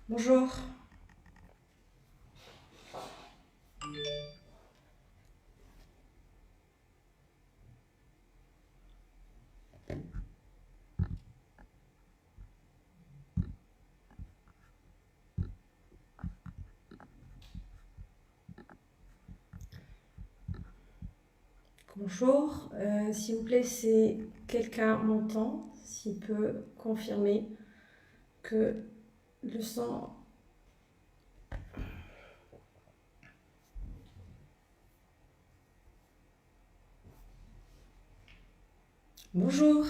Bonjour. Bonjour. S'il vous plaît, si quelqu'un m'entend, s'il peut confirmer que le son... Bonjour.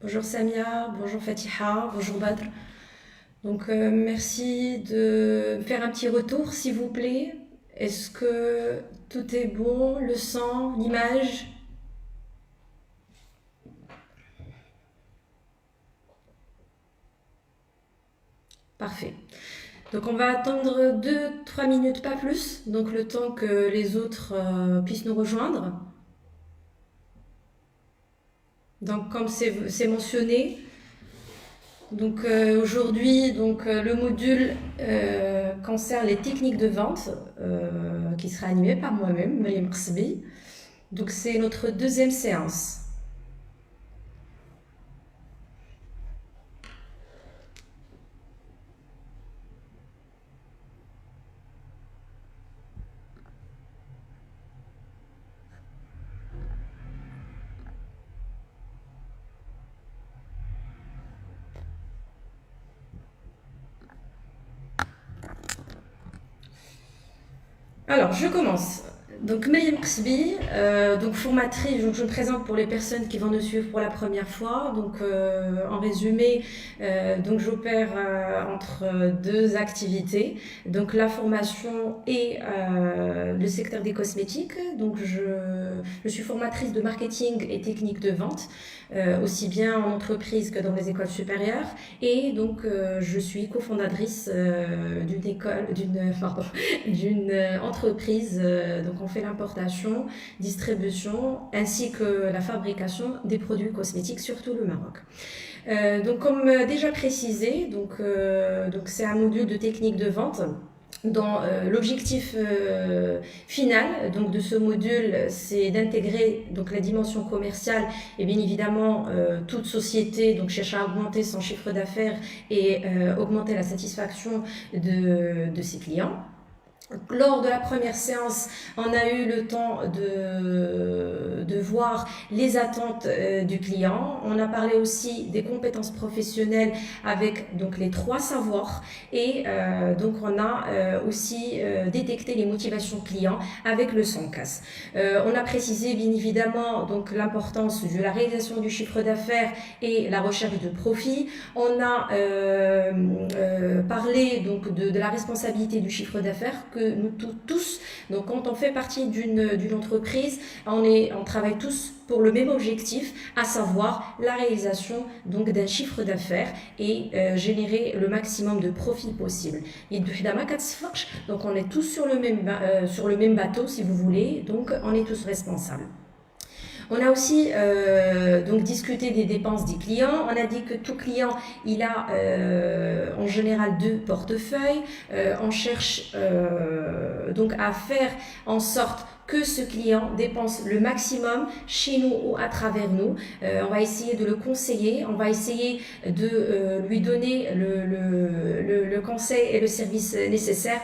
Bonjour Samia, bonjour Fatiha, bonjour Badr. Donc merci de faire un petit retour s'il vous plaît. Est-ce que tout est bon, le son, l'image? Parfait. Donc on va attendre 2-3 minutes, pas plus, donc le temps que les autres puissent nous rejoindre. Donc comme c'est mentionné, donc aujourd'hui le module concerne les techniques de vente qui sera animé par moi-même, Mariam Qsbi. Donc c'est notre deuxième séance. Alors, je commence. Donc, Mariam Qsbi, donc formatrice, donc je me présente pour les personnes qui vont nous suivre pour la première fois. Donc, en résumé, donc j'opère entre deux activités, donc la formation et le secteur des cosmétiques. Donc, je suis formatrice de marketing et techniques de vente, aussi bien en entreprise que dans les écoles supérieures. Et donc, je suis cofondatrice d'une école, pardon, d'une entreprise. Donc on fait l'importation, distribution ainsi que la fabrication des produits cosmétiques, surtout le Maroc. Donc comme déjà précisé, donc c'est un module de technique de vente dans l'objectif final donc de ce module, c'est d'intégrer donc la dimension commerciale et bien évidemment toute société donc cherche à augmenter son chiffre d'affaires et augmenter la satisfaction de ses clients. Lors de la première séance, on a eu le temps de voir les attentes du client. On a parlé aussi des compétences professionnelles avec donc les 3 savoirs et donc on a aussi détecté les motivations clients avec le 100CAS. On a précisé bien évidemment donc l'importance de la réalisation du chiffre d'affaires et la recherche de profit. On a parlé donc de la responsabilité du chiffre d'affaires que nous tous, donc quand on fait partie d'une entreprise, on travaille tous pour le même objectif, à savoir la réalisation donc d'un chiffre d'affaires et générer le maximum de profit possible. Donc on est tous sur le même bateau si vous voulez, donc on est tous responsables. On a aussi donc discuté des dépenses des clients. On a dit que tout client, il a en général 2 portefeuilles. On cherche donc à faire en sorte que ce client dépense le maximum chez nous ou à travers nous. On va essayer de le conseiller, on va essayer de lui donner le conseil et le service nécessaire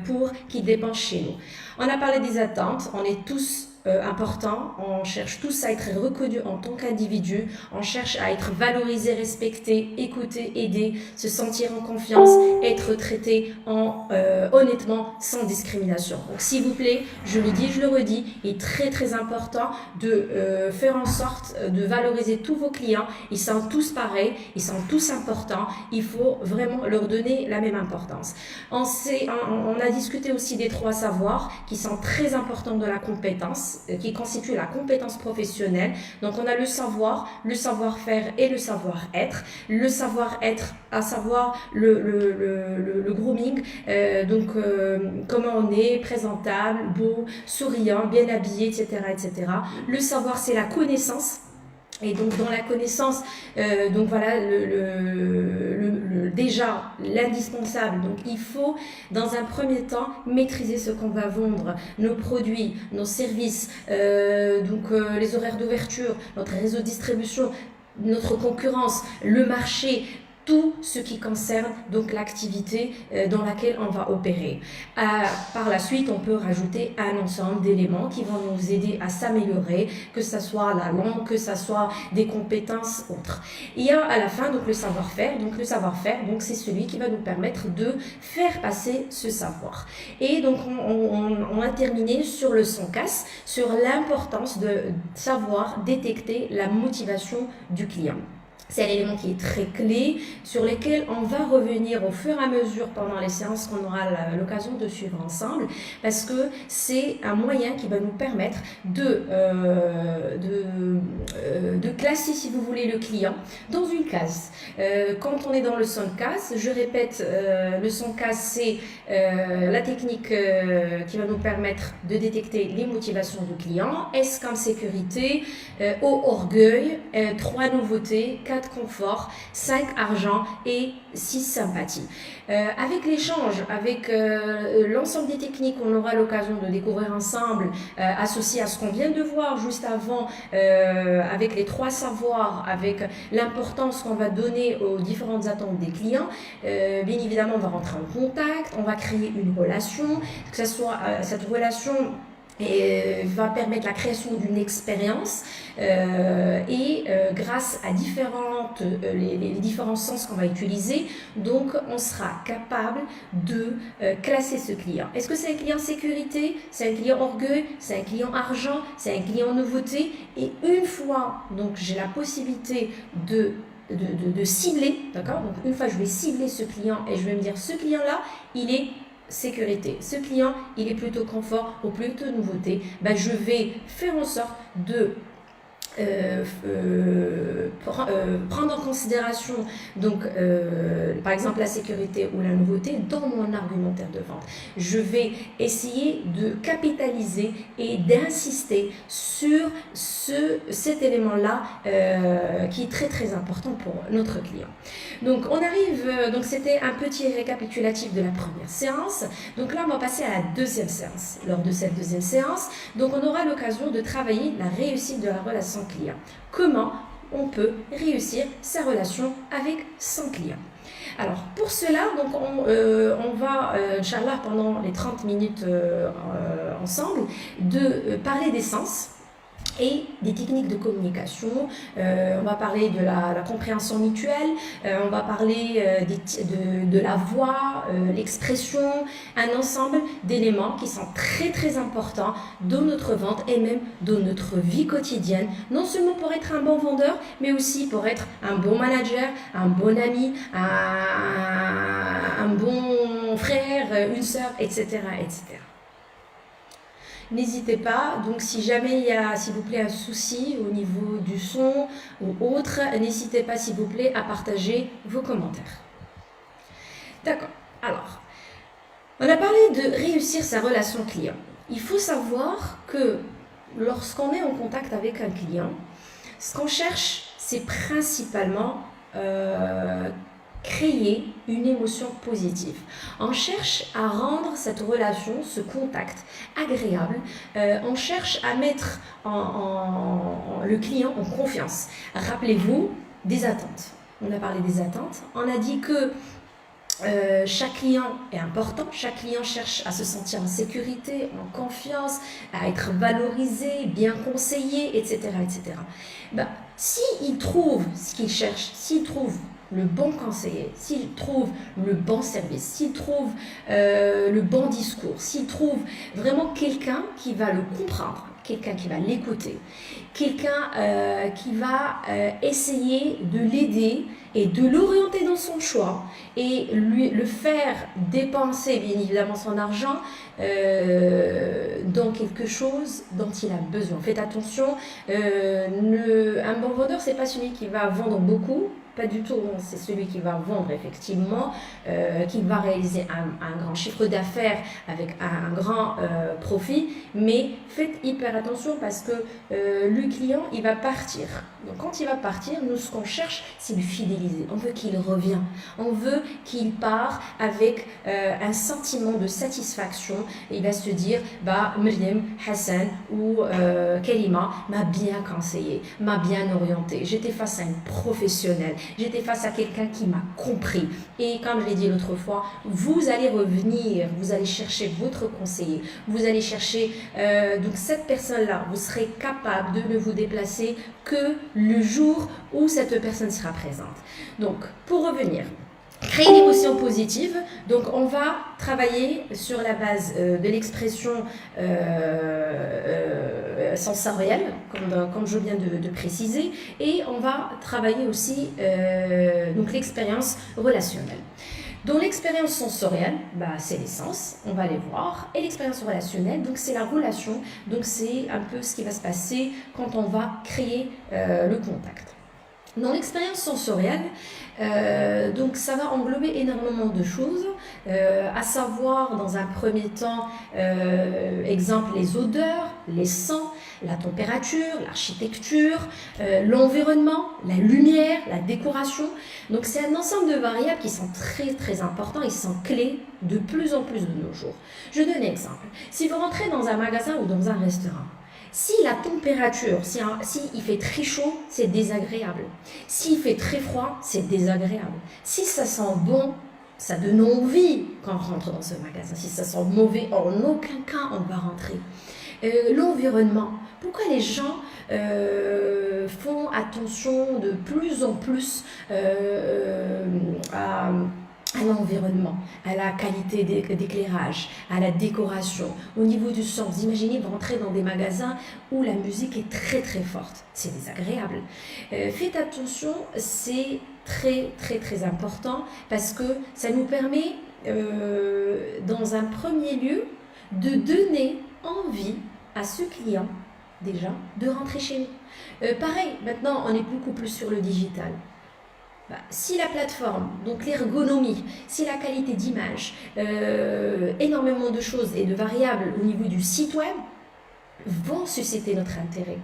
pour qu'il dépense chez nous. On a parlé des attentes, on est tous important, on cherche tous à être reconnus en tant qu'individu, on cherche à être valorisé, respecté, écouté, aidé, se sentir en confiance, être traité honnêtement, sans discrimination. Donc s'il vous plaît, je le dis, je le redis, il est très important de faire en sorte de valoriser tous vos clients. Ils sont tous pareils, ils sont tous importants, il faut vraiment leur donner la même importance. On a discuté aussi des 3 savoirs qui sont très importants de la compétence. qui constitue la compétence professionnelle. Donc on a le savoir, le savoir-faire et le savoir-être. Le savoir-être, à savoir le grooming, comment on est présentable, beau, souriant, bien habillé, etc., etc. Le savoir, c'est la connaissance. Et donc dans la connaissance, donc voilà déjà l'indispensable. Donc il faut dans un premier temps maîtriser ce qu'on va vendre, nos produits, nos services, les horaires d'ouverture, notre réseau de distribution, notre concurrence, le marché, tout ce qui concerne donc l'activité dans laquelle on va opérer. Par la suite, on peut rajouter un ensemble d'éléments qui vont nous aider à s'améliorer, que ce soit la langue, que ce soit des compétences autres. Il y a à la fin donc le savoir-faire. Donc le savoir-faire, donc c'est celui qui va nous permettre de faire passer ce savoir. Et donc on a terminé sur le son casse, sur l'importance de savoir détecter la motivation du client. C'est un élément qui est très clé, sur lequel on va revenir au fur et à mesure pendant les séances qu'on aura l'occasion de suivre ensemble, parce que c'est un moyen qui va nous permettre de classer, si vous voulez, le client dans une case. Quand on est dans le son case, je répète, le son case, c'est la technique qui va nous permettre de détecter les motivations du client. S comme sécurité, O orgueil, 3 nouveautés, 4 confort, 5 argent et 6 sympathie. Avec l'échange, avec l'ensemble des techniques qu'on aura l'occasion de découvrir ensemble, associées à ce qu'on vient de voir juste avant, avec les 3 savoirs, avec l'importance qu'on va donner aux différentes attentes des clients, bien évidemment on va rentrer en contact, on va créer une relation, que ce soit cette relation va permettre la création d'une expérience grâce à les différents sens qu'on va utiliser, donc on sera capable de classer ce client. Est-ce que c'est un client sécurité, c'est un client orgueil, c'est un client argent, c'est un client nouveauté? Et une fois donc j'ai la possibilité de cibler, d'accord? Donc une fois je vais cibler ce client et je vais me dire ce client-là, il est sécurité. Ce client, il est plutôt confort ou plutôt nouveauté. Je vais faire en sorte de prendre en considération donc par exemple la sécurité ou la nouveauté dans mon argumentaire de vente. Je vais essayer de capitaliser et d'insister sur cet élément-là qui est très très important pour notre client. Donc on arrive, donc c'était un petit récapitulatif de la première séance. Donc là on va passer à la deuxième séance. Lors de cette deuxième séance, donc on aura l'occasion de travailler la réussite de la relation client. Comment on peut réussir sa relation avec son client. Alors pour cela, donc on va, Inch'Allah, pendant les 30 minutes ensemble, parler des sens et des techniques de communication. On va parler de la compréhension mutuelle, on va parler de la voix, l'expression, un ensemble d'éléments qui sont très très importants dans notre vente et même dans notre vie quotidienne, non seulement pour être un bon vendeur, mais aussi pour être un bon manager, un bon ami, un bon frère, une sœur, etc., etc. N'hésitez pas, donc si jamais il y a, s'il vous plaît, un souci au niveau du son ou autre, n'hésitez pas, s'il vous plaît, à partager vos commentaires. D'accord, alors, on a parlé de réussir sa relation client. Il faut savoir que lorsqu'on est en contact avec un client, ce qu'on cherche, c'est principalement créer une émotion positive. On cherche à rendre cette relation, ce contact agréable. On cherche à mettre le client en confiance. Rappelez-vous des attentes. On a parlé des attentes. On a dit que chaque client est important, chaque client cherche à se sentir en sécurité, en confiance, à être valorisé, bien conseillé, etc. etc. S'il trouve ce qu'il cherche, s'il trouve le bon conseiller, s'il trouve le bon service, s'il trouve le bon discours, s'il trouve vraiment quelqu'un qui va le comprendre, quelqu'un qui va l'écouter, quelqu'un qui va essayer de l'aider et de l'orienter dans son choix et le faire dépenser bien évidemment son argent dans quelque chose dont il a besoin. Faites attention, un bon vendeur, c'est pas celui qui va vendre beaucoup, pas du tout, c'est celui qui va vendre effectivement, qui va réaliser un grand chiffre d'affaires avec un grand profit, mais faites hyper attention parce que le client, il va partir. Donc quand il va partir, nous ce qu'on cherche, c'est de fidéliser. On veut qu'il revienne, on veut qu'il part avec un sentiment de satisfaction. Et il va se dire, bah Myriam, Hassan ou Kalima m'a bien conseillé, m'a bien orienté. J'étais face à une professionnelle. J'étais face à quelqu'un qui m'a compris. Et comme je l'ai dit l'autre fois, vous allez revenir, vous allez chercher votre conseiller, vous allez chercher donc cette personne-là, vous serez capable de ne vous déplacer que le jour où cette personne sera présente. Donc, pour revenir, créer une émotion positive, donc on va travailler sur la base de l'expression sensorielle, comme je viens de préciser, et on va travailler aussi donc l'expérience relationnelle. Dans l'expérience sensorielle, bah, c'est les sens, on va les voir, et l'expérience relationnelle, donc c'est la relation, donc c'est un peu ce qui va se passer quand on va créer le contact. Dans l'expérience sensorielle, donc ça va englober énormément de choses, à savoir dans un premier temps, exemple les odeurs, les sons, la température, l'architecture, l'environnement, la lumière, la décoration. Donc c'est un ensemble de variables qui sont très très importants et sont clés de plus en plus de nos jours. Je donne un exemple. Si vous rentrez dans un magasin ou dans un restaurant, si la température, si il fait très chaud, c'est désagréable. S'il fait très froid, c'est désagréable. Si ça sent bon, ça donne envie quand on rentre dans ce magasin. Si ça sent mauvais, en aucun cas on va rentrer. L'environnement. Pourquoi les gens font attention de plus en plus à l'environnement, à la qualité d'éclairage, à la décoration, au niveau du son. Vous imaginez, vous rentrez dans des magasins où la musique est très très forte. C'est désagréable. Faites attention, c'est très très très important parce que ça nous permet, dans un premier lieu, de donner envie à ce client, déjà, de rentrer chez nous. Pareil, maintenant, on est beaucoup plus sur le digital. Bah, si la plateforme, donc l'ergonomie, si la qualité d'image, énormément de choses et de variables au niveau du site web vont susciter notre intérêt.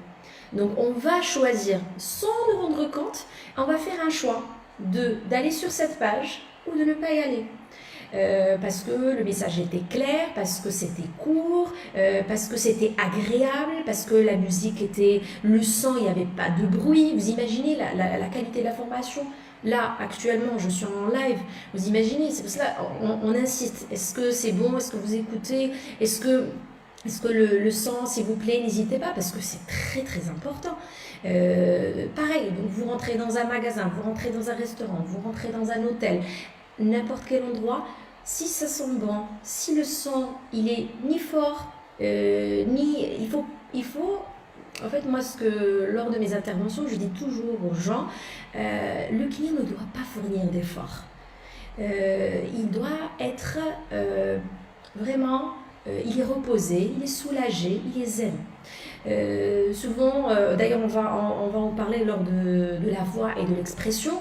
Donc on va choisir, sans nous rendre compte, on va faire un choix d'aller sur cette page ou de ne pas y aller. Parce que le message était clair, parce que c'était court, parce que c'était agréable, parce que la musique était, le son, il n'y avait pas de bruit. Vous imaginez la qualité de la formation. Là, actuellement, je suis en live. Vous imaginez, c'est pour cela on insiste. Est-ce que c'est bon? Est-ce que vous écoutez? Est-ce que le son, s'il vous plaît, n'hésitez pas, parce que c'est très très important. Pareil, donc vous rentrez dans un magasin, vous rentrez dans un restaurant, vous rentrez dans un hôtel, n'importe quel endroit, si ça sent bon, si le son, il est ni fort, ni... Il faut en fait, moi, lors de mes interventions, je dis toujours aux gens, le client ne doit pas fournir d'efforts. Il doit être vraiment, il est reposé, il est soulagé, il est zen. Souvent, d'ailleurs, on va en parler lors de la voix et de l'expression.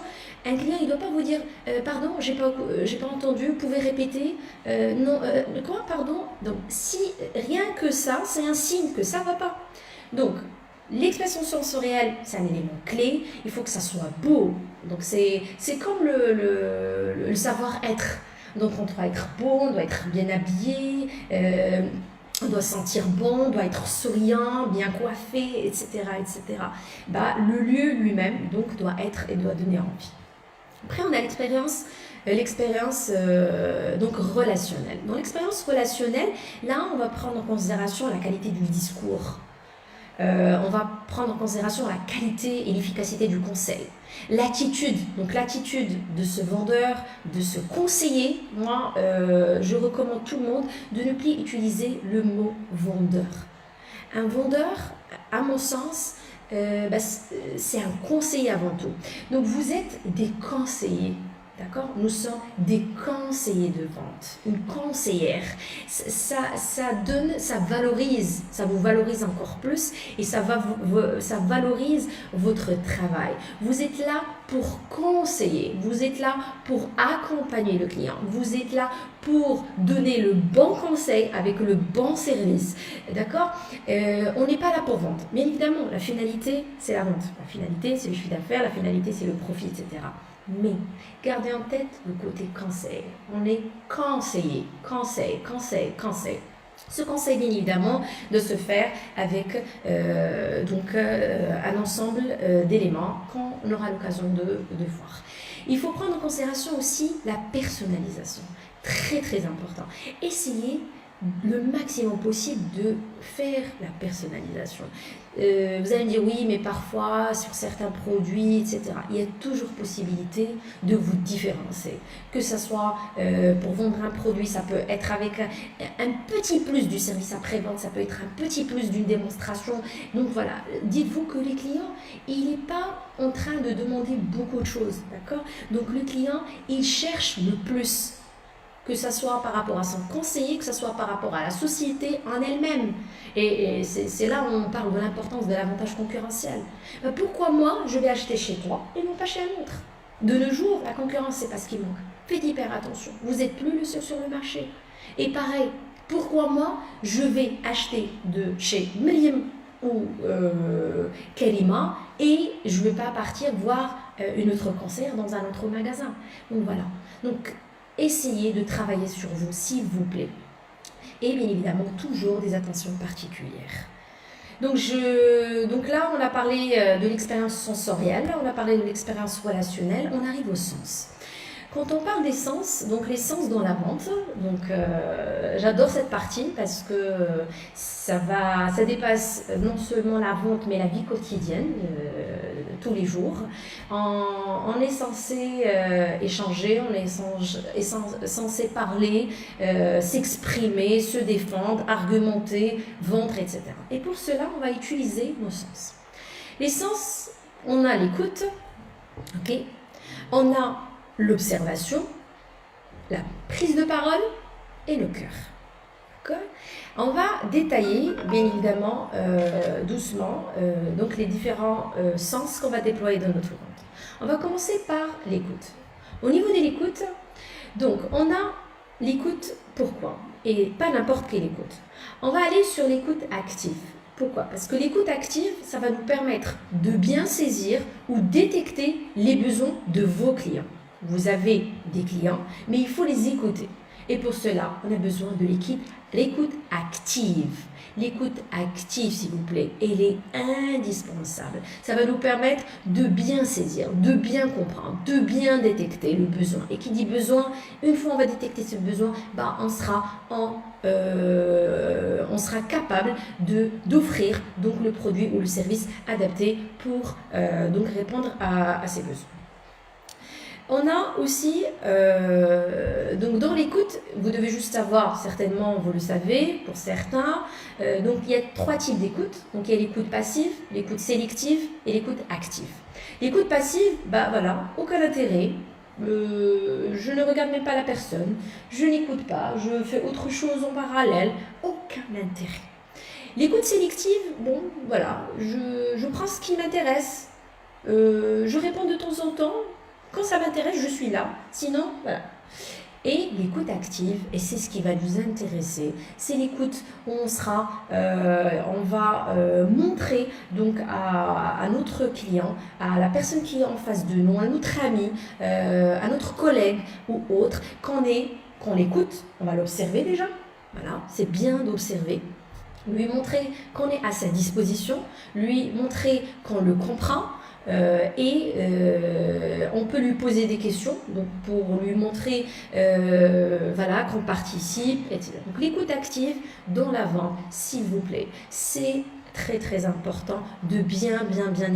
Un client, il ne doit pas vous dire pardon, j'ai pas entendu, vous pouvez répéter non, quoi, pardon. Donc, si rien que ça, c'est un signe que ça ne va pas. Donc, l'expression sensorielle, c'est un élément clé. Il faut que ça soit beau. Donc, c'est comme le savoir-être. Donc, on doit être beau, on doit être bien habillé, on doit sentir bon, on doit être souriant, bien coiffé, etc., etc. Bah, le lieu lui-même donc doit être et doit donner envie. Après, on a l'expérience donc relationnelle. Dans l'expérience relationnelle, là, on va prendre en considération la qualité du discours. On va prendre en considération la qualité et l'efficacité du conseil. L'attitude, donc l'attitude de ce vendeur, de ce conseiller. Moi, je recommande tout le monde de ne plus utiliser le mot vendeur. Un vendeur, à mon sens, c'est un conseiller avant tout. Donc vous êtes des conseillers. D'accord? Nous sommes des conseillers de vente, une conseillère. Ça donne, ça valorise, ça vous valorise encore plus et ça valorise votre travail. Vous êtes là pour conseiller, vous êtes là pour accompagner le client, vous êtes là pour donner le bon conseil avec le bon service. D'accord? On n'est pas là pour vendre. Bien évidemment, la finalité, c'est la vente. La finalité, c'est le chiffre d'affaires, la finalité, c'est le profit, etc. Mais gardez en tête le côté conseil. On est conseiller, conseil. Ce conseil, bien évidemment, de se faire avec un ensemble d'éléments qu'on aura l'occasion de voir. Il faut prendre en considération aussi la personnalisation. Très, très important. Essayez le maximum possible de faire la personnalisation. Vous allez me dire oui, mais parfois sur certains produits, etc. Il y a toujours possibilité de vous différencier. Que ce soit pour vendre un produit, ça peut être avec un petit plus du service après-vente, ça peut être un petit plus d'une démonstration. Donc voilà, dites-vous que les clients, il n'est pas en train de demander beaucoup de choses, d'accord? Donc le client, il cherche le plus. Que ce soit par rapport à son conseiller, que ce soit par rapport à la société en elle-même. Et c'est là où on parle de l'importance de l'avantage concurrentiel. Pourquoi moi, je vais acheter chez toi et non pas chez un autre? De nos jours, la concurrence, c'est pas ce qui manque. Faites hyper attention. Vous n'êtes plus le seul sur le marché. Et pareil, pourquoi moi, je vais acheter de chez Miriam ou Karima et je ne vais pas partir voir une autre conseillère dans un autre magasin. Donc voilà. Donc, essayez de travailler sur vous, s'il vous plaît. Et bien évidemment, toujours des attentions particulières. Donc là, on a parlé de l'expérience sensorielle, on a parlé de l'expérience relationnelle, on arrive au sens. Quand on parle des sens, donc les sens dans la vente, donc j'adore cette partie parce que ça dépasse non seulement la vente mais la vie quotidienne, tous les jours. On est censé échanger, on est censé parler, s'exprimer, se défendre, argumenter, vendre, etc. Et pour cela, on va utiliser nos sens. Les sens, on a l'écoute, ok, on a l'observation, la prise de parole et le cœur. D'accord? On va détailler, bien évidemment, doucement, donc les différents sens qu'on va déployer dans notre vente. On va commencer par l'écoute. Au niveau de l'écoute, donc on a l'écoute pourquoi? Et pas n'importe quelle écoute. On va aller sur l'écoute active. Pourquoi? Parce que l'écoute active, ça va nous permettre de bien saisir ou détecter les besoins de vos clients. Vous avez des clients, mais il faut les écouter. Et pour cela, on a besoin de l'écoute active. L'écoute active, s'il vous plaît, elle est indispensable. Ça va nous permettre de bien saisir, de bien comprendre, de bien détecter le besoin. Et qui dit besoin, une fois on va détecter ce besoin, on sera capable d'offrir donc le produit ou le service adapté pour donc répondre à ces besoins. On a aussi, donc dans l'écoute, vous devez juste savoir, certainement vous le savez, pour certains, donc il y a 3 types d'écoute. Donc il y a l'écoute passive, l'écoute sélective et l'écoute active. L'écoute passive, voilà, aucun intérêt, je ne regarde même pas la personne, je n'écoute pas, je fais autre chose en parallèle, aucun intérêt. L'écoute sélective, bon, voilà, je prends ce qui m'intéresse, je réponds de temps en temps. Quand ça m'intéresse, je suis là. Sinon, voilà. Et l'écoute active, et c'est ce qui va nous intéresser, c'est l'écoute où on va montrer donc à notre client, à la personne qui est en face de nous, à notre ami, à notre collègue ou autre, qu'on l'écoute, on va l'observer déjà. Voilà, c'est bien d'observer. Lui montrer qu'on est à sa disposition, lui montrer qu'on le comprend. On peut lui poser des questions donc pour lui montrer voilà, qu'on participe, etc. Donc l'écoute active dans la vente, s'il vous plaît, c'est très très important de bien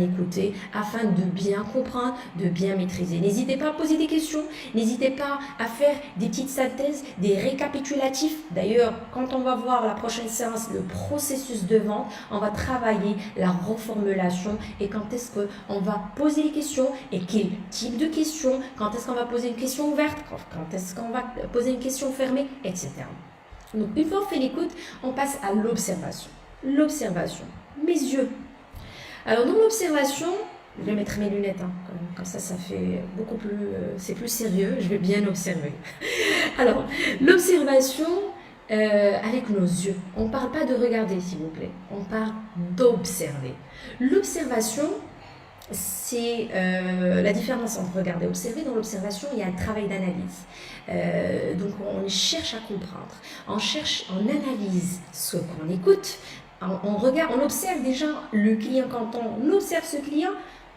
écouter afin de bien comprendre, de bien maîtriser. N'hésitez pas à poser des questions, n'hésitez pas à faire des petites synthèses, des récapitulatifs. D'ailleurs, quand on va voir la prochaine séance, le processus de vente, on va travailler la reformulation et quand est-ce qu'on va poser les questions et quel type de questions, quand est-ce qu'on va poser une question ouverte, quand est-ce qu'on va poser une question fermée, etc. Donc, une fois on fait l'écoute, on passe à l'observation. L'observation, mes yeux. Alors, dans l'observation, je vais mettre mes lunettes, hein, comme ça fait beaucoup plus, c'est plus sérieux, je vais bien observer. Alors, l'observation avec nos yeux. On ne parle pas de regarder, s'il vous plaît, on parle d'observer. L'observation, c'est la différence entre regarder et observer. Dans l'observation, il y a un travail d'analyse. Donc, on cherche à comprendre. On analyse ce qu'on écoute. On regarde, on observe déjà le client. Quand on observe ce client,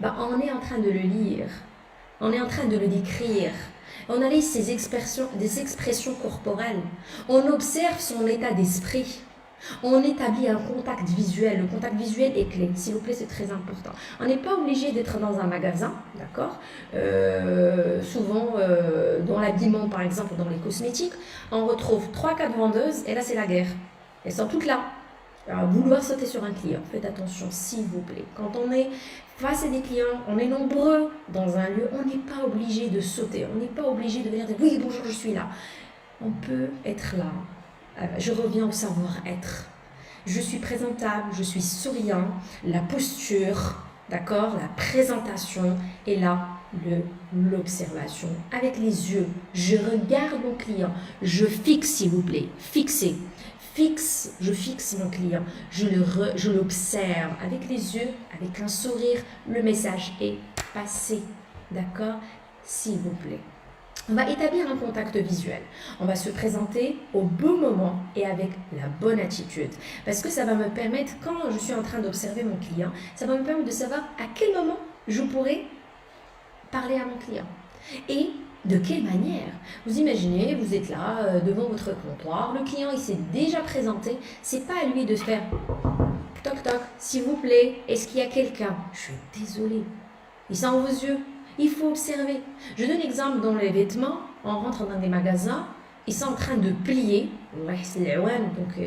on est en train de le lire. On est en train de le décrire. On analyse ses expressions, des expressions corporelles. On observe son état d'esprit. On établit un contact visuel. Le contact visuel est clé. S'il vous plaît, c'est très important. On n'est pas obligé d'être dans un magasin, d'accord souvent, dans l'habillement, par exemple, dans les cosmétiques, on retrouve 3-4 vendeuses et là, c'est la guerre. Elles sont toutes là. Alors, vouloir sauter sur un client, faites attention, s'il vous plaît. Quand on est face à des clients, on est nombreux dans un lieu, on n'est pas obligé de sauter. On n'est pas obligé de venir dire « Oui, bonjour, je suis là ». On peut être là. Je reviens au savoir-être. Je suis présentable, je suis souriant, la posture, d'accord, la présentation et là, l'observation. Avec les yeux, je regarde mon client, je fixe s'il vous plaît, fixez. Je fixe mon client, je l'observe avec les yeux, avec un sourire, le message est passé, d'accord, s'il vous plaît. On va établir un contact visuel. On va se présenter au bon moment et avec la bonne attitude. Parce que ça va me permettre, quand je suis en train d'observer mon client, ça va me permettre de savoir à quel moment je pourrais parler à mon client. Et de quelle manière? Vous imaginez, vous êtes là devant votre comptoir, le client il s'est déjà présenté, c'est pas à lui de faire toc toc, s'il vous plaît, est-ce qu'il y a quelqu'un? Je suis désolée. Il sent vos yeux. Il faut observer. Je donne l'exemple dans les vêtements. On rentre dans des magasins, ils sont en train de plier. Ouais, c'est les one. Donc,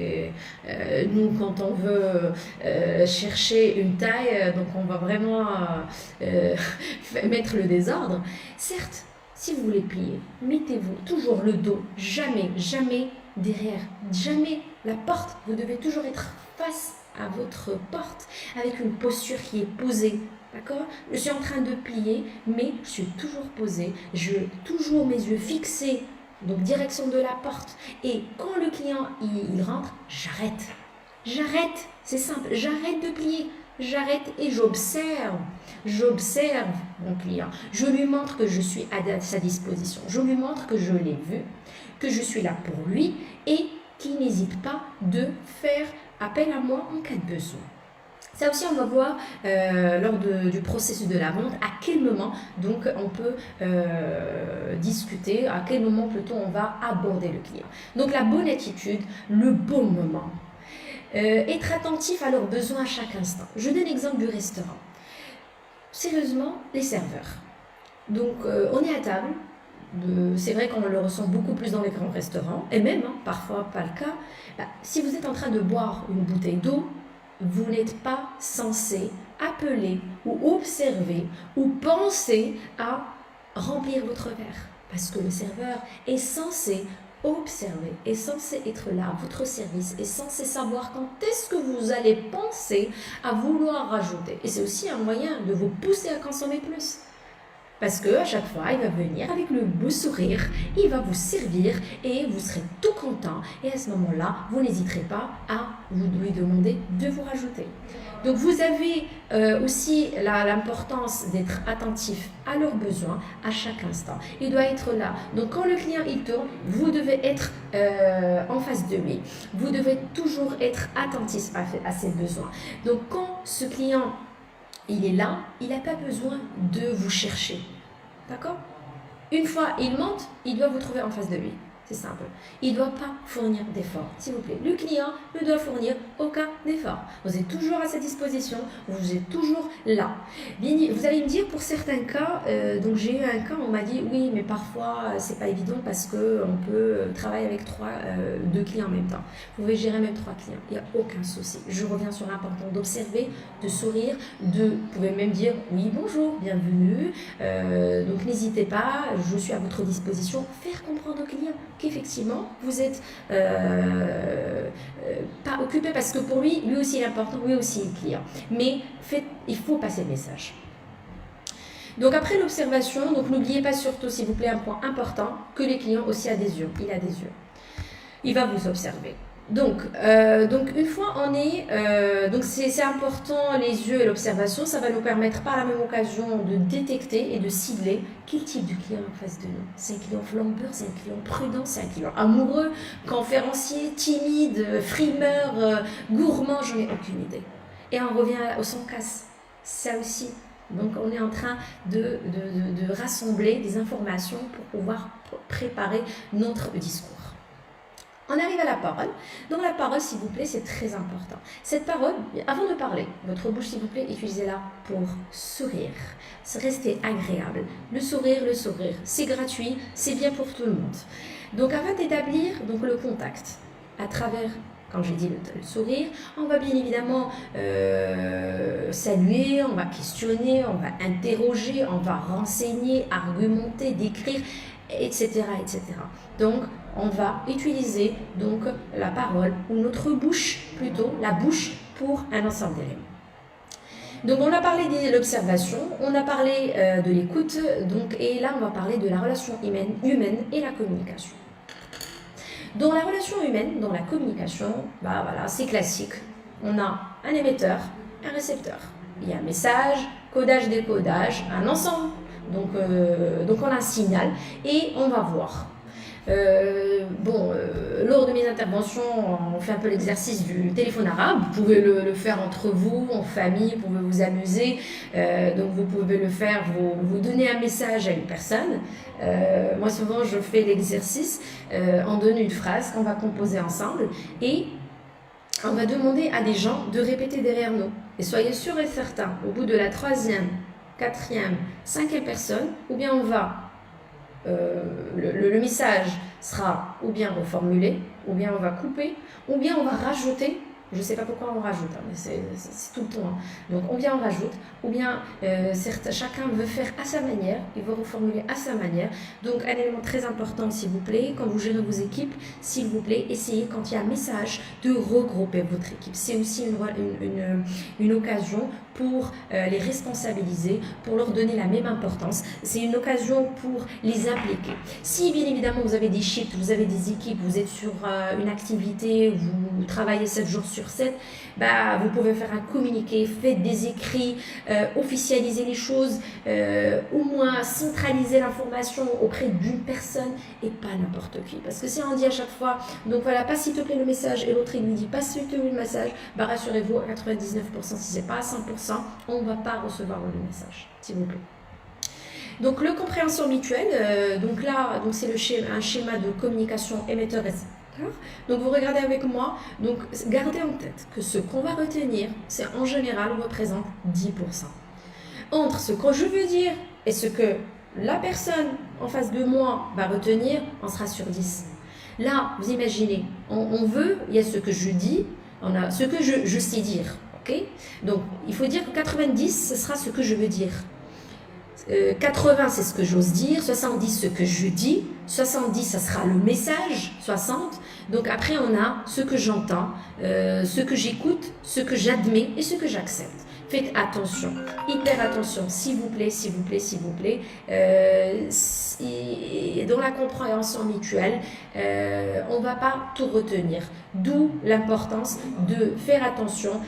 nous, quand on veut chercher une taille, donc on va vraiment mettre le désordre. Certes, si vous voulez plier, mettez-vous toujours le dos, jamais derrière, jamais la porte. Vous devez toujours être face à votre porte avec une posture qui est posée. D'accord? Je suis en train de plier, mais je suis toujours posée. Je toujours mes yeux fixés, donc direction de la porte. Et quand le client il rentre, j'arrête. J'arrête, c'est simple. J'arrête de plier. J'arrête et j'observe. J'observe mon client. Je lui montre que je suis à sa disposition. Je lui montre que je l'ai vu, que je suis là pour lui et qu'il n'hésite pas de faire appel à moi en cas de besoin. Ça aussi, on va voir lors du processus de la vente, à quel moment donc on peut discuter, à quel moment plutôt on va aborder le client. Donc la bonne attitude, le bon moment. Être attentif à leurs besoins à chaque instant. Je donne l'exemple du restaurant. Sérieusement, les serveurs. Donc on est à table. C'est vrai qu'on le ressent beaucoup plus dans les grands restaurants, et même, parfois pas le cas. Si vous êtes en train de boire une bouteille d'eau, vous n'êtes pas censé appeler ou observer ou penser à remplir votre verre. Parce que le serveur est censé observer, est censé être là à votre service, est censé savoir quand est-ce que vous allez penser à vouloir rajouter. Et c'est aussi un moyen de vous pousser à consommer plus. Parce qu'à chaque fois, il va venir avec le beau sourire, il va vous servir et vous serez tout content. Et à ce moment-là, vous n'hésiterez pas à lui demander de vous rajouter. Donc vous avez aussi l'importance d'être attentif à leurs besoins à chaque instant. Il doit être là. Donc quand le client il tourne, vous devez être en face de lui. Vous devez toujours être attentif à ses besoins. Donc quand ce client il est là, il n'a pas besoin de vous chercher. D'accord? Une fois il monte, il doit vous trouver en face de lui. C'est simple. Il ne doit pas fournir d'efforts, s'il vous plaît. Le client ne doit fournir aucun effort. Vous êtes toujours à sa disposition, vous êtes toujours là. Bien, vous allez me dire, pour certains cas, donc j'ai eu un cas, on m'a dit, oui, mais parfois, c'est pas évident parce qu'on peut travailler avec deux clients en même temps. Vous pouvez gérer même 3 clients, il n'y a aucun souci. Je reviens sur l'important d'observer, de sourire, vous pouvez même dire, oui, bonjour, bienvenue. Donc n'hésitez pas, je suis à votre disposition. Faire comprendre au client qu'effectivement, vous êtes pas occupé parce que pour lui aussi il est important, lui aussi il est client. Mais il faut passer le message. Donc après l'observation, donc n'oubliez pas surtout, s'il vous plaît, un point important, que les clients aussi a des yeux. Il a des yeux. Il va vous observer. Donc une fois on est, donc c'est important, les yeux et l'observation, ça va nous permettre par la même occasion de détecter et de cibler quel type de client en face de nous. C'est un client flambeur, c'est un client prudent, c'est un client amoureux, conférencier, timide, frimeur, gourmand, j'en ai aucune idée. Et on revient au sans casse, ça aussi. Donc on est en train de rassembler des informations pour pouvoir préparer notre discours. On arrive à la parole. Donc la parole, s'il vous plaît, c'est très important. Cette parole, avant de parler, votre bouche, s'il vous plaît, utilisez-la pour sourire. Restez agréable. Le sourire, c'est gratuit, c'est bien pour tout le monde. Donc avant d'établir le contact à travers, quand j'ai dit le sourire, on va bien évidemment saluer, on va questionner, on va interroger, on va renseigner, argumenter, décrire, etc., etc. Donc, on va utiliser la parole ou notre bouche, plutôt la bouche, pour un ensemble d'éléments. Donc, on a parlé de l'observation, on a parlé de l'écoute, et là, on va parler de la relation humaine et la communication. Dans la relation humaine, dans la communication, voilà, c'est classique. On a un émetteur, un récepteur. Il y a un message, codage, décodage, un ensemble. Donc on a un signal et on va voir. Lors de mes interventions, on fait un peu l'exercice du téléphone arabe. Vous pouvez le faire entre vous, en famille, vous pouvez vous amuser. Donc vous pouvez le faire, vous donnez un message à une personne. Moi souvent je fais l'exercice, on donne une phrase qu'on va composer ensemble et on va demander à des gens de répéter derrière nous. Et soyez sûrs et certains, au bout de la 3e, 4e, 5e personne, ou bien on va, le message sera ou bien reformulé, ou bien on va couper, ou bien on va rajouter. Je ne sais pas pourquoi on rajoute, mais c'est tout le temps. Donc, ou bien on rajoute, ou bien chacun veut faire à sa manière, il veut reformuler à sa manière. Donc, un élément très important, s'il vous plaît, quand vous gérez vos équipes, s'il vous plaît, essayez, quand il y a un message, de regrouper votre équipe. C'est aussi une occasion pour les responsabiliser, pour leur donner la même importance. C'est une occasion pour les impliquer. Si, bien évidemment, vous avez des shifts, vous avez des équipes, vous êtes sur une activité, vous travaillez 7 jours sur 7, vous pouvez faire un communiqué, faites des écrits, officialiser les choses, au moins centraliser l'information auprès d'une personne et pas n'importe qui. Parce que si on dit à chaque fois, donc voilà, passe s'il te plaît le message, et l'autre il lui dit passe s'il te plaît le message, rassurez-vous, à 99%, si c'est pas à 100%, on ne va pas recevoir le message, s'il vous plaît. Donc le compréhension mutuelle, donc c'est un schéma de communication émetteur-récepteur. Donc vous regardez avec moi, donc gardez en tête que ce qu'on va retenir, c'est en général représente 10%. Entre ce que je veux dire et ce que la personne en face de moi va retenir, on sera sur 10. Là, vous imaginez, on veut, il y a ce que je dis, on a ce que je sais dire. Okay, donc, il faut dire que 90, ce sera ce que je veux dire. 80, c'est ce que j'ose dire. 70, ce que je dis. 70, ça sera le message. 60. Donc, après, on a ce que j'entends, ce que j'écoute, ce que j'admets et ce que j'accepte. Faites attention, hyper attention, s'il vous plaît, s'il vous plaît, s'il vous plaît. Dans la compréhension mutuelle, on ne va pas tout retenir. D'où l'importance de faire attention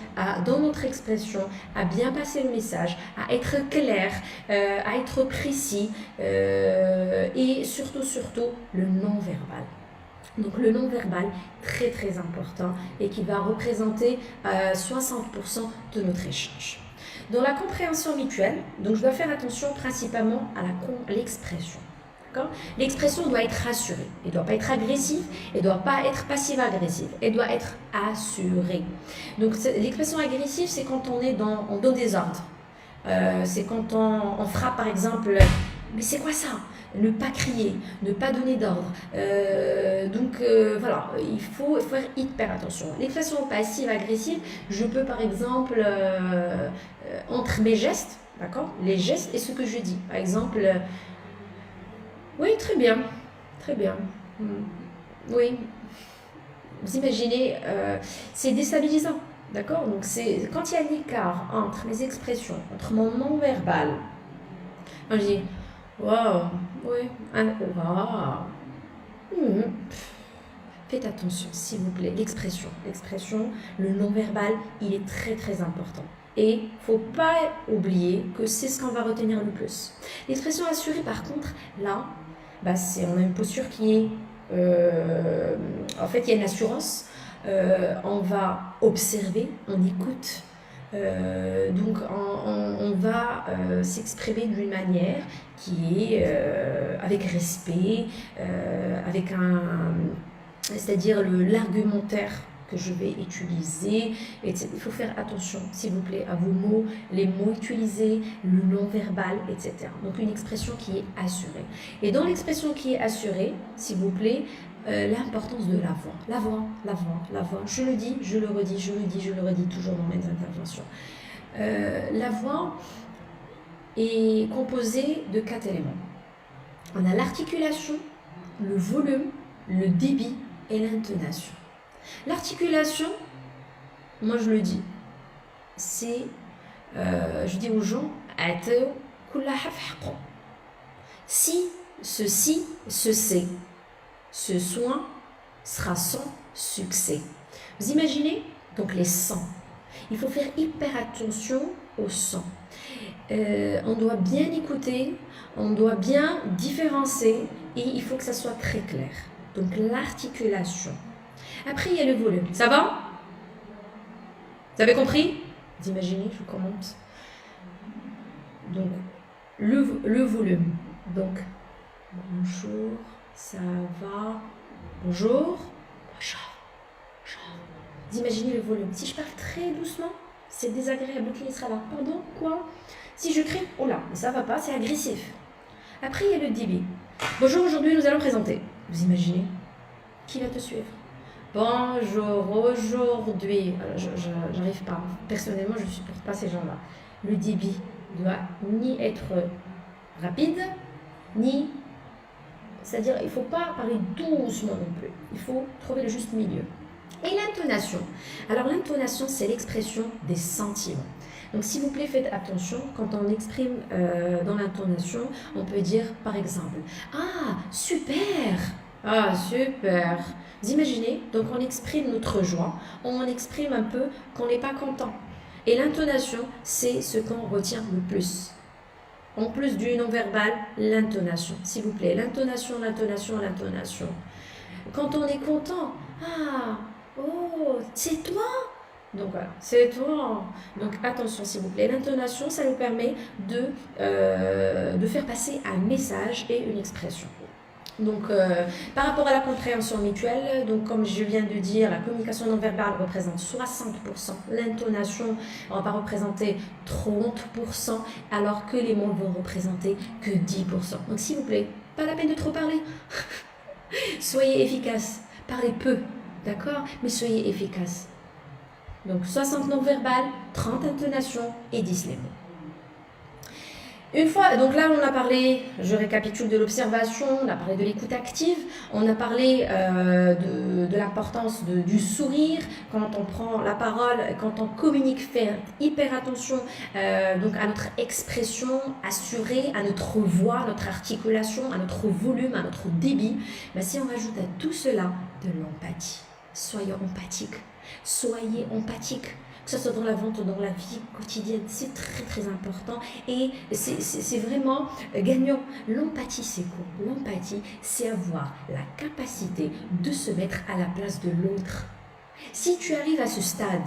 dans notre expression, à bien passer le message, à être clair, à être précis et surtout le non-verbal. Donc le non-verbal, très très important et qui va représenter 60% de notre échange. Dans la compréhension mutuelle, donc je dois faire attention principalement à l'expression. L'expression doit être rassurée. Elle ne doit pas être agressive, elle ne doit pas être passive-agressive. Elle doit être assurée. Donc l'expression agressive, c'est quand on est dans désordre. C'est quand on frappe par exemple, mais c'est quoi ça? Ne pas crier, ne pas donner d'ordre. Voilà, il faut faire hyper attention. L'expression passive-agressive, je peux par exemple, entre mes gestes, d'accord, les gestes et ce que je dis. Par exemple, oui, très bien, très bien. Oui, vous imaginez, c'est déstabilisant. D'accord. Donc, c'est quand il y a un écart entre mes expressions, entre mon non-verbal. Quand je dis waouh, oui, waouh. Faites attention, s'il vous plaît. L'expression, le non-verbal, il est très très important. Et faut pas oublier que c'est ce qu'on va retenir le plus. L'expression assurée, par contre, là, on a une posture qui est, en fait, il y a une assurance. On va observer, on écoute, donc on va s'exprimer d'une manière qui est avec respect, avec c'est-à-dire l'argumentaire que je vais utiliser. Il faut faire attention, s'il vous plaît, à vos mots, les mots utilisés, le non-verbal, etc. Donc une expression qui est assurée. Et dans l'expression qui est assurée, s'il vous plaît, l'importance de la voix. Je le dis, je le redis toujours dans mes interventions. La voix est composée de 4 éléments. On a l'articulation, le volume, le débit et l'intonation. L'articulation, moi je le dis, c'est, je dis aux gens, si, ceci, ce c'est. Ce soin sera sans succès. Vous imaginez? Donc les sons. Il faut faire hyper attention aux sons. On doit bien écouter, on doit bien différencier et il faut que ça soit très clair. Donc l'articulation. Après, il y a le volume. Ça va? Vous avez compris? Vous imaginez, je commente. Donc, le volume. Donc, bonjour. Ça va? Bonjour. Vous imaginez le volume. Si je parle très doucement, c'est désagréable. Qui sera là? Pardon? Quoi? Si je crie, oh là, ça va pas, c'est agressif. Après, il y a le débit. Bonjour, aujourd'hui, nous allons présenter. Vous imaginez? Qui va te suivre? Bonjour, aujourd'hui. J'arrive pas. Personnellement, je ne supporte pas ces gens-là. Le débit doit ni être rapide, ni... C'est-à-dire, il ne faut pas parler doucement non plus. Il faut trouver le juste milieu. Et l'intonation. Alors, l'intonation, c'est l'expression des sentiments. Donc, s'il vous plaît, faites attention. Quand on exprime dans l'intonation, on peut dire, par exemple, « Ah, super !» « Ah, super !» Vous imaginez? Donc, on exprime notre joie. On exprime un peu qu'on n'est pas content. Et l'intonation, c'est ce qu'on retient le plus. En plus du non-verbal, l'intonation. S'il vous plaît, l'intonation. Quand on est content, ah, oh, c'est toi. Donc voilà, c'est toi. Donc attention s'il vous plaît. L'intonation, ça nous permet de faire passer un message et une expression. Donc, par rapport à la compréhension mutuelle, donc comme je viens de dire, la communication non verbale représente 60%, l'intonation va représenter 30%, alors que les mots vont représenter que 10%. Donc, s'il vous plaît, pas la peine de trop parler. Soyez efficace, parlez peu, d'accord? Mais soyez efficace. Donc, 60 non verbales, 30 intonations et 10 les mots. Une fois, donc là on a parlé, je récapitule, de l'observation, on a parlé de l'écoute active, on a parlé de l'importance du sourire quand on prend la parole, quand on communique, faire hyper attention donc à notre expression assurée, à notre voix, à notre articulation, à notre volume, à notre débit. Ben, si on rajoute à tout cela de l'empathie, soyons empathiques, soyez empathiques. Que ce soit dans la vente ou dans la vie quotidienne, c'est très très important et c'est vraiment gagnant. L'empathie, c'est quoi? L'empathie, c'est avoir la capacité de se mettre à la place de l'autre. Si tu arrives à ce stade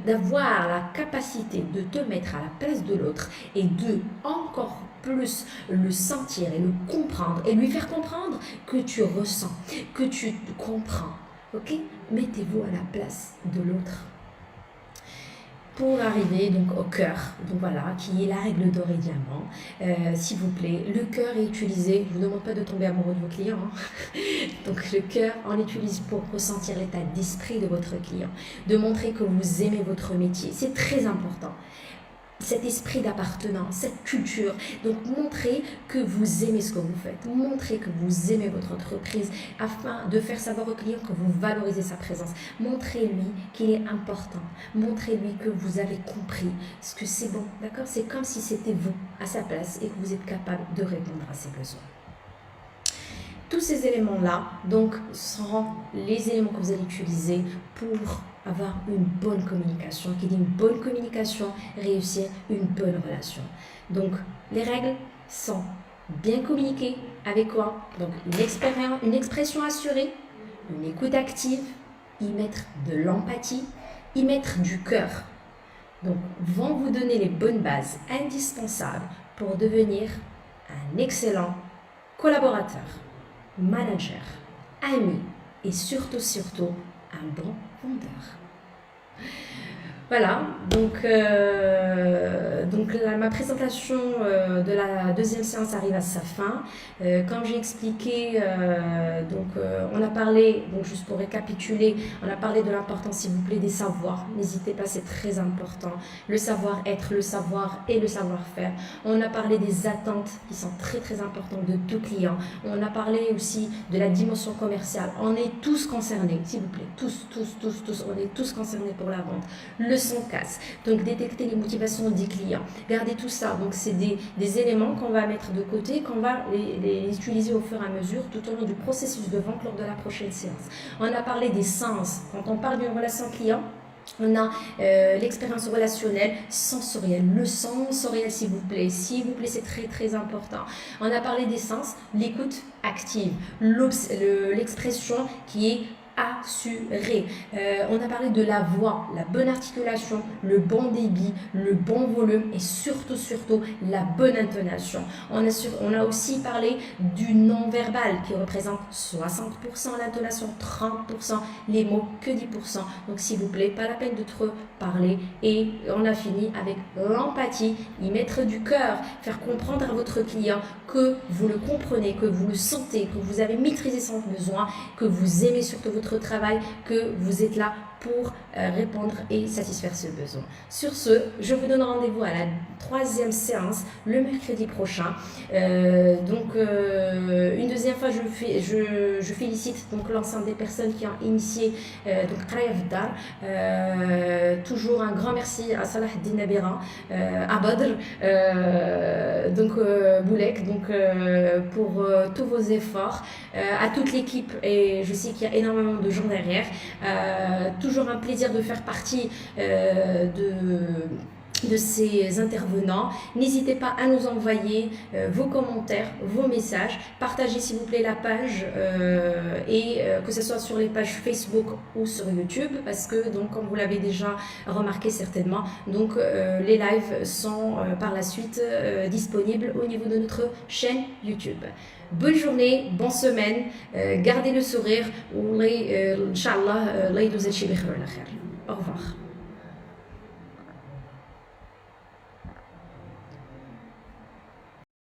d'avoir la capacité de te mettre à la place de l'autre et de encore plus le sentir et le comprendre et lui faire comprendre que tu ressens, que tu comprends. Ok? Mettez-vous à la place de l'autre. Pour arriver donc au cœur, donc voilà, qui est la règle d'or et diamant, s'il vous plaît, le cœur est utilisé, je ne vous demande pas de tomber amoureux de vos clients, hein. Donc le cœur, on l'utilise pour ressentir l'état d'esprit de votre client, de montrer que vous aimez votre métier, c'est très important. Cet esprit d'appartenance, cette culture. Donc, montrez que vous aimez ce que vous faites. Montrez que vous aimez votre entreprise afin de faire savoir au client que vous valorisez sa présence. Montrez-lui qu'il est important. Montrez-lui que vous avez compris ce que c'est bon. D'accord? C'est comme si c'était vous à sa place et que vous êtes capable de répondre à ses besoins. Tous ces éléments-là, donc, seront les éléments que vous allez utiliser pour avoir une bonne communication. Qui dit une bonne communication, réussir une bonne relation. Donc, les règles sont bien communiquer avec quoi? Donc, une expression assurée, une écoute active, y mettre de l'empathie, y mettre du cœur. Donc, vont vous donner les bonnes bases indispensables pour devenir un excellent collaborateur, manager, ami et surtout un bon vendeur. Voilà, donc ma présentation de la deuxième séance arrive à sa fin. Comme j'ai expliqué, on a parlé, donc juste pour récapituler, on a parlé de l'importance, s'il vous plaît, des savoirs. N'hésitez pas, c'est très important. Le savoir-être, le savoir et le savoir-faire. On a parlé des attentes qui sont très très importantes de tout client. On a parlé aussi de la dimension commerciale. On est tous concernés, s'il vous plaît, tous, on est tous concernés pour la vente. Le son casse, donc détecter les motivations des clients, garder tout ça, donc c'est des éléments qu'on va mettre de côté, qu'on va les utiliser au fur et à mesure tout au long du processus de vente lors de la prochaine séance. On a parlé des sens, quand on parle d'une relation client, on a l'expérience relationnelle, sensorielle, le sensoriel s'il vous plaît, c'est très très important. On a parlé des sens, l'écoute active, l'expression qui est assuré. On a parlé de la voix, la bonne articulation, le bon débit, le bon volume et surtout la bonne intonation. On a aussi parlé du non-verbal qui représente 60% l'intonation, 30% les mots, que 10%. Donc s'il vous plaît, pas la peine de trop parler. Et on a fini avec l'empathie, y mettre du cœur, faire comprendre à votre client que vous le comprenez, que vous le sentez, que vous avez maîtrisé son besoin, que vous aimez surtout votre travail, que vous êtes là pour répondre et satisfaire ce besoin. Sur ce, je vous donne rendez-vous à la troisième séance le mercredi prochain. Une deuxième fois, je félicite donc l'ensemble des personnes qui ont initié donc Krayaf Dar. Toujours un grand merci à Salah Din Nabira, à Badr, Boulek, pour tous vos efforts, à toute l'équipe, et je sais qu'il y a énormément de gens derrière. Toujours un plaisir de faire partie de ces intervenants. N'hésitez pas à nous envoyer vos commentaires, vos messages. Partagez s'il vous plaît la page que ce soit sur les pages Facebook ou sur YouTube, parce que donc comme vous l'avez déjà remarqué certainement, donc les lives sont par la suite disponibles au niveau de notre chaîne YouTube. Bonne journée, bonne semaine, gardez le sourire. Inch'Allah, au revoir.